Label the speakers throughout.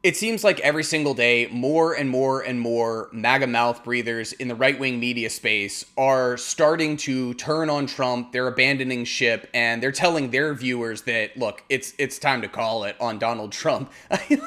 Speaker 1: It seems like every single day, more and more and more MAGA mouth breathers in the right-wing media space are starting to turn on Trump. They're abandoning ship, and they're telling their viewers that, look, it's time to call it on Donald Trump.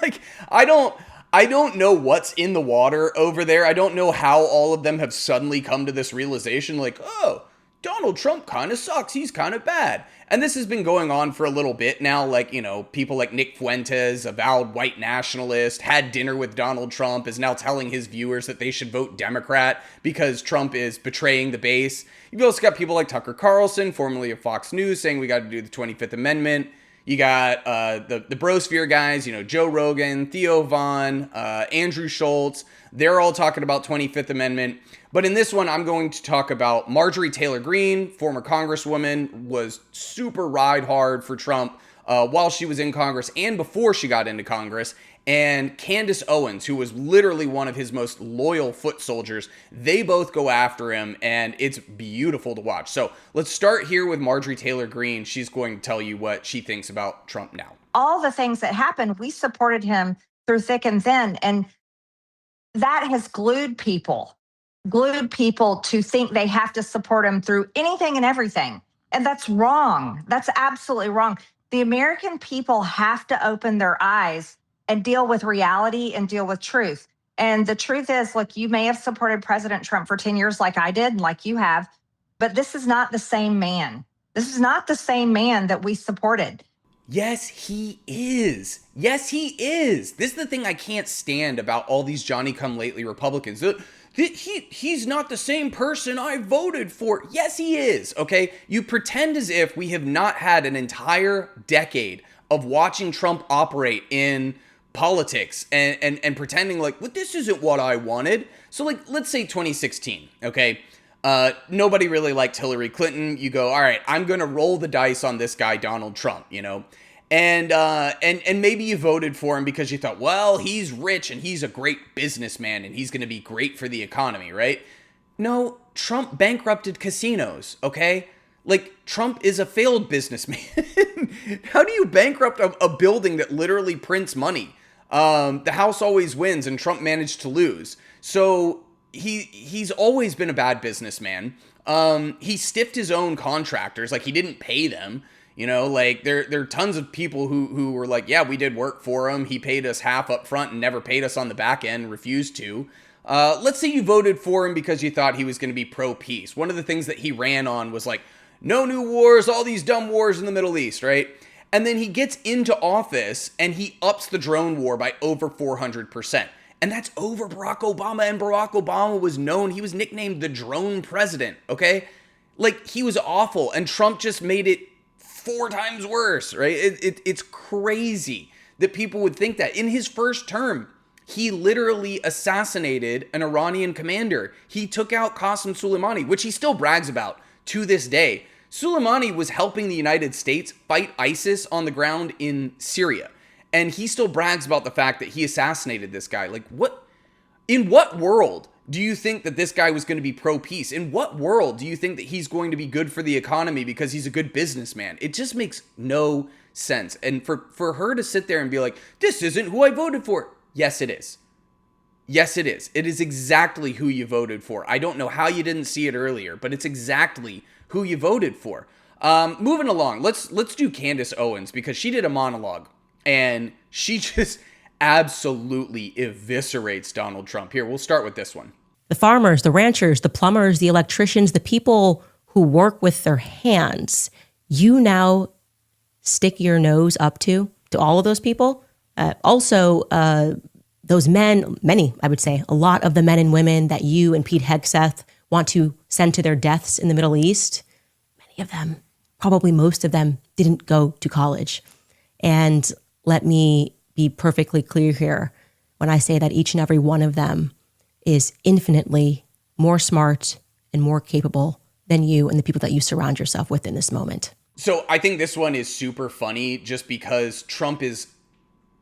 Speaker 1: Like, I don't know what's in the water over there. I don't know how all of them have suddenly come to this realization, like, oh, Donald Trump kind of sucks. He's kind of bad. And this has been going on for a little bit now. Like, people like Nick Fuentes, avowed white nationalist, had dinner with Donald Trump, is now telling his viewers that they should vote Democrat because Trump is betraying the base. You've also got people like Tucker Carlson, formerly of Fox News, saying we got to do the 25th Amendment. You got the Brosphere guys, Joe Rogan, Theo Vaughn, Andrew Schultz. They're all talking about 25th Amendment. But in this one, I'm going to talk about Marjorie Taylor Greene, former congresswoman, was super ride hard for Trump while she was in Congress and before she got into Congress. And Candace Owens, who was literally one of his most loyal foot soldiers, they both go after him, and it's beautiful to watch. So let's start here with Marjorie Taylor Greene. She's going to tell you what she thinks about Trump now.
Speaker 2: All the things that happened, we supported him through thick and thin. And that has glued people to think they have to support him through anything and everything. And that's wrong. That's absolutely wrong. The American people have to open their eyes and deal with reality and deal with truth. And the truth is, look, you may have supported President Trump for 10 years like I did and like you have, but this is not the same man. This is not the same man that we supported.
Speaker 1: Yes, he is. Yes, he is. This is the thing I can't stand about all these Johnny-come-lately Republicans. He's not the same person I voted for. Yes, he is, okay? You pretend as if we have not had an entire decade of watching Trump operate in politics and pretending like, well, this isn't what I wanted. So, like, let's say 2016, okay? Nobody really liked Hillary Clinton. You go, all right, I'm going to roll the dice on this guy, Donald Trump, And maybe you voted for him because you thought, well, he's rich and he's a great businessman and he's going to be great for the economy, right? No, Trump bankrupted casinos, okay? Like, Trump is a failed businessman. How do you bankrupt a building that literally prints money? The House always wins and Trump managed to lose. So he's always been a bad businessman. He stiffed his own contractors, like he didn't pay them. Like there are tons of people who were like, yeah, we did work for him. He paid us half up front and never paid us on the back end, refused to. Let's say you voted for him because you thought he was going to be pro-peace. One of the things that he ran on was like, no new wars, all these dumb wars in the Middle East, right? And then he gets into office and he ups the drone war by over 400%. And that's over Barack Obama. And Barack Obama was known, he was nicknamed the drone president, okay? Like, he was awful. And Trump just made it 4 times worse, right? It's crazy that people would think that. In his first term, he literally assassinated an Iranian commander. He took out Qasem Soleimani, which he still brags about to this day. Soleimani was helping the United States fight ISIS on the ground in Syria. And he still brags about the fact that he assassinated this guy. Like, what? In what world do you think that this guy was going to be pro-peace? In what world do you think that he's going to be good for the economy because he's a good businessman? It just makes no sense. And for her to sit there and be like, this isn't who I voted for. Yes, it is. Yes, it is. It is exactly who you voted for. I don't know how you didn't see it earlier, but it's exactly who you voted for. Moving along, let's do Candace Owens because she did a monologue and she just absolutely eviscerates Donald Trump. Here, we'll start with this one.
Speaker 3: The farmers, the ranchers, the plumbers, the electricians, the people who work with their hands, you now stick your nose up to all of those people. Also, those men, many, I would say, a lot of the men and women that you and Pete Hegseth want to send to their deaths in the Middle East, many of them, probably most of them, didn't go to college. And let me be perfectly clear here when I say that each and every one of them is infinitely more smart and more capable than you and the people that you surround yourself with in this moment.
Speaker 1: So I think this one is super funny just because Trump is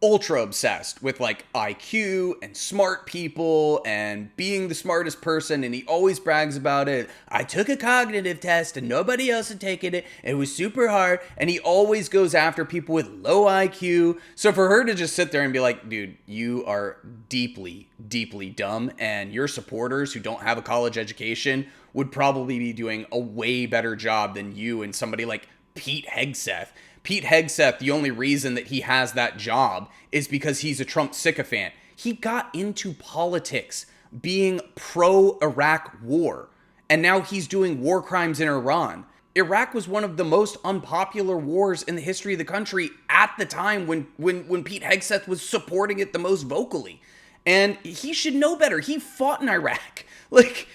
Speaker 1: ultra obsessed with like IQ and smart people and being the smartest person, and he always brags about it. I took a cognitive test and nobody else had taken it. It was super hard, and he always goes after people with low IQ. So for her to just sit there and be like, dude, you are deeply, deeply dumb, and your supporters who don't have a college education would probably be doing a way better job than you and somebody like Pete Hegseth. Pete Hegseth, the only reason that he has that job is because he's a Trump sycophant. He got into politics being pro-Iraq war, and now he's doing war crimes in Iran. Iraq was one of the most unpopular wars in the history of the country at the time when Pete Hegseth was supporting it the most vocally. And he should know better. He fought in Iraq. Like,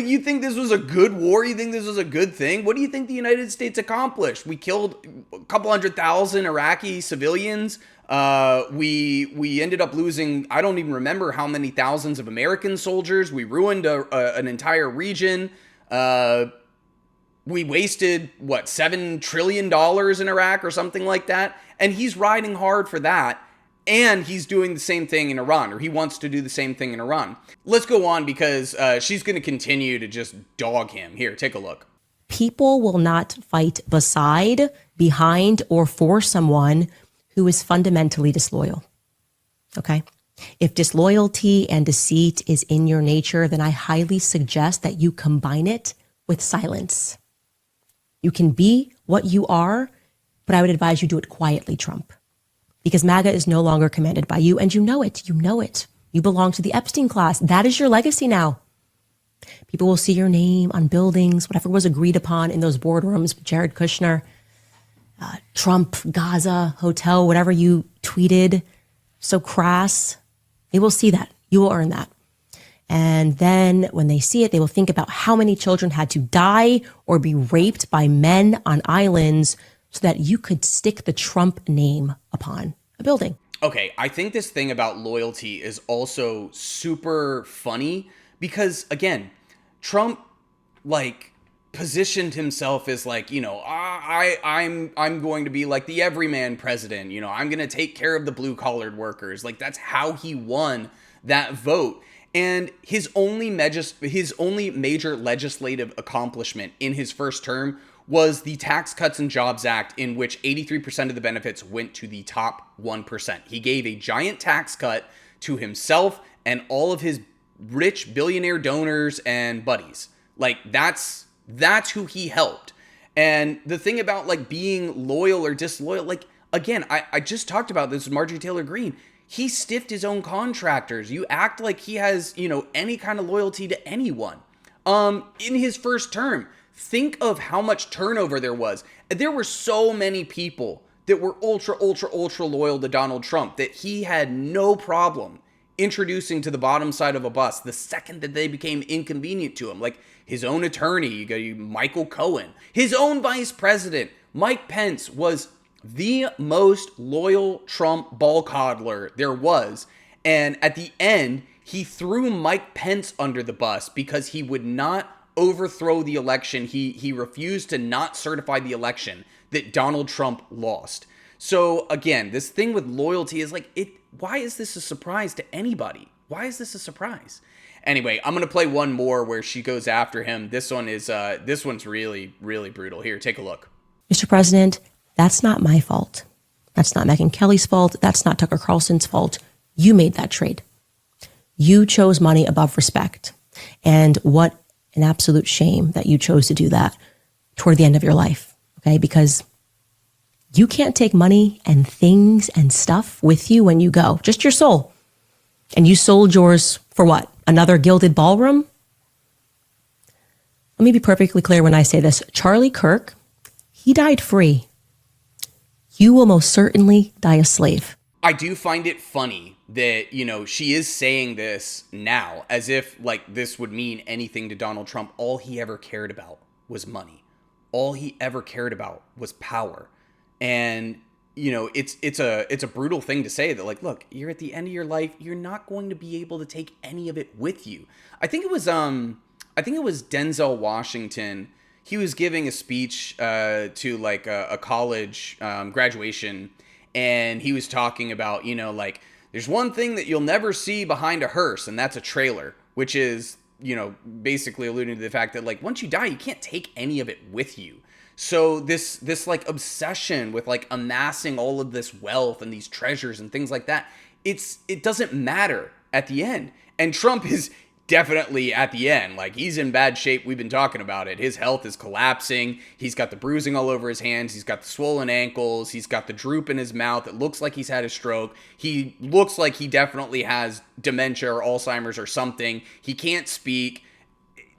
Speaker 1: you think this was a good war? You think this was a good thing? What do you think the United States accomplished? We killed a couple 100,000 Iraqi civilians. We ended up losing, I don't even remember how many thousands of American soldiers. We ruined an entire region. We wasted, $7 trillion in Iraq or something like that. And he's riding hard for that. And he's doing the same thing in Iran, or he wants to do the same thing in Iran. Let's go on, because she's going to continue to just dog him. Here, take a look.
Speaker 3: People will not fight beside, behind, or for someone who is fundamentally disloyal. Okay? If disloyalty and deceit is in your nature, then I highly suggest that you combine it with silence. You can be what you are, but I would advise you do it quietly, Trump. Because MAGA is no longer commanded by you, and you know it. You know it. You belong to the Epstein class. That is your legacy now. People will see your name on buildings, whatever was agreed upon in those boardrooms with Jared Kushner, Trump, Gaza, hotel, whatever you tweeted, so crass. They will see that. You will earn that. And then when they see it, they will think about how many children had to die or be raped by men on islands so that you could stick the Trump name upon a building.
Speaker 1: Okay, I think this thing about loyalty is also super funny because, again, Trump, positioned himself as I'm going to be like the everyman president. I'm going to take care of the blue-collared workers. That's how he won that vote. And his only major legislative accomplishment in his first term was the Tax Cuts and Jobs Act, in which 83% of the benefits went to the top 1%. He gave a giant tax cut to himself and all of his rich billionaire donors and buddies. That's who he helped. And the thing about being loyal or disloyal, again, I just talked about this with Marjorie Taylor Greene. He stiffed his own contractors. You act like he has, any kind of loyalty to anyone. In his first term, think of how much turnover there was. There were so many people that were ultra, ultra, ultra loyal to Donald Trump that he had no problem introducing to the bottom side of a bus the second that they became inconvenient to him. His own attorney, you got Michael Cohen, his own vice president, Mike Pence, was the most loyal Trump ball coddler there was. And at the end, he threw Mike Pence under the bus because he would not overthrow the election. He refused to not certify the election that Donald Trump lost. So again, this thing with loyalty is why is this a surprise to anybody? Why is this a surprise? Anyway, I'm going to play one more where she goes after him. This one's really, really brutal. Here, take a look.
Speaker 3: Mr. President, that's not my fault. That's not Megyn Kelly's fault. That's not Tucker Carlson's fault. You made that trade. You chose money above respect. And what an absolute shame that you chose to do that toward the end of your life, okay? Because you can't take money and things and stuff with you when you go, just your soul. And you sold yours for what? Another gilded ballroom? Let me be perfectly clear when I say this. Charlie Kirk, he died free. You will most certainly die a slave.
Speaker 1: I do find it funny that, she is saying this now as if this would mean anything to Donald Trump. All he ever cared about was money. All he ever cared about was power. And, it's a brutal thing to say that look, you're at the end of your life. You're not going to be able to take any of it with you. I think it was Denzel Washington. He was giving a speech to a college graduation. and he was talking about, like, there's one thing that you'll never see behind a hearse, and that's a trailer, which is, basically alluding to the fact that, like, once you die, you can't take any of it with you. So this like obsession with like amassing all of this wealth and these treasures and things like that, it doesn't matter at the end. And Trump is definitely at the end. Like, he's in bad shape. We've been talking about it. His health is collapsing. He's got the bruising all over his hands. He's got the swollen ankles. He's got the droop in his mouth. It looks like he's had a stroke. He looks like he definitely has dementia or Alzheimer's or something. He can't speak.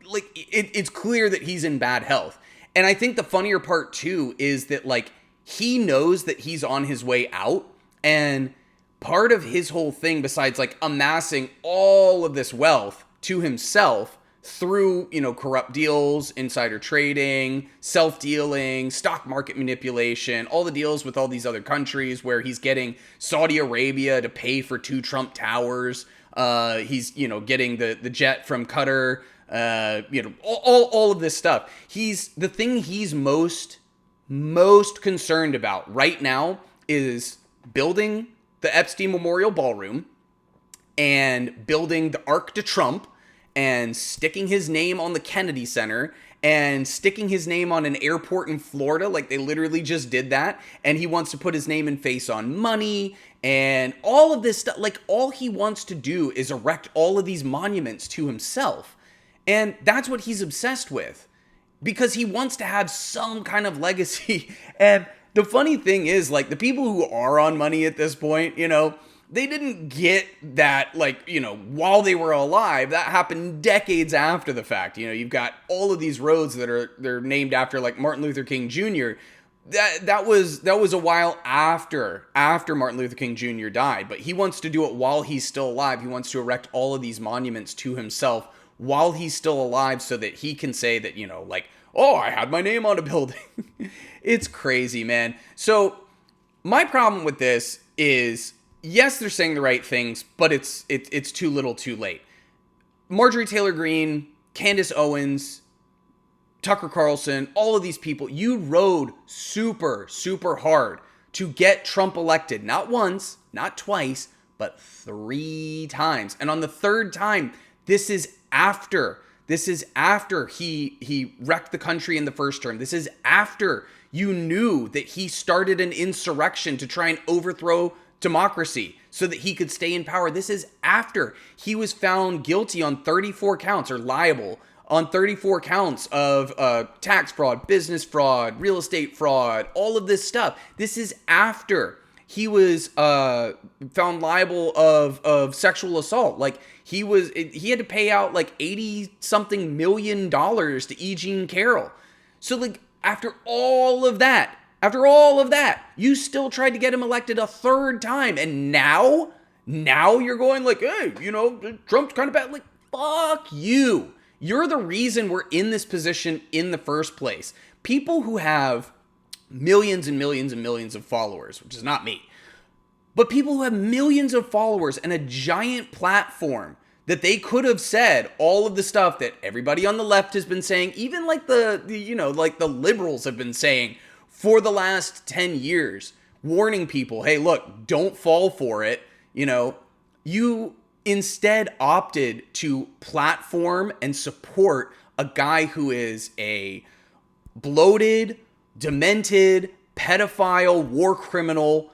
Speaker 1: Like, it's clear that he's in bad health. And I think the funnier part too is that, like, he knows that he's on his way out, and part of his whole thing, besides like amassing all of this wealth to himself through, corrupt deals, insider trading, self-dealing, stock market manipulation, all the deals with all these other countries where he's getting Saudi Arabia to pay for 2 Trump towers. He's, getting the jet from Qatar, all of this stuff. The thing he's most concerned about right now is building the Epstein Memorial Ballroom and building the Arc de Trump and sticking his name on the Kennedy Center and sticking his name on an airport in Florida. Like, they literally just did that. And he wants to put his name and face on money and all of this stuff. Like, all he wants to do is erect all of these monuments to himself. And that's what he's obsessed with, because he wants to have some kind of legacy. And the funny thing is, like, the people who are on money at this point, they didn't get that, like, while they were alive. That happened decades after the fact. You've got all of these roads they're named after, like Martin Luther King Jr. That was a while after Martin Luther King Jr. died. But he wants to do it while he's still alive. He wants to erect all of these monuments to himself while he's still alive, so that he can say that, like, oh, I had my name on a building. It's crazy, man. So my problem with this is, yes, they're saying the right things, but it's too little too late. Marjorie Taylor Greene, Candace Owens, Tucker Carlson, all of these people, you rode super, super hard to get Trump elected. Not once, not twice, but 3 times. And on the 3rd time, this is after he wrecked the country in the first term. This is after you knew that he started an insurrection to try and overthrow democracy so that he could stay in power. This is after he was found guilty on 34 counts, or liable on 34 counts of tax fraud, business fraud, real estate fraud, all of this stuff. This is after he was found liable of sexual assault. Like, he had to pay out like $80-something million to E. Jean Carroll. So, like, after all of that, you still tried to get him elected a 3rd time. And now you're going like, hey, Trump's kind of bad. Like, fuck you. You're the reason we're in this position in the first place. People who have millions and millions and millions of followers, which is not me, but people who have millions of followers and a giant platform that they could have said all of the stuff that everybody on the left has been saying, even like the liberals have been saying for the last 10 years, warning people, hey, look, don't fall for it. You instead opted to platform and support a guy who is a bloated, demented, pedophile, war criminal,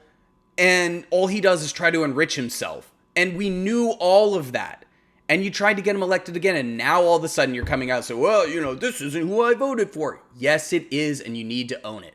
Speaker 1: and all he does is try to enrich himself. And we knew all of that. And you tried to get him elected again, and now all of a sudden you're coming out and say, well, this isn't who I voted for. Yes, it is, and you need to own it.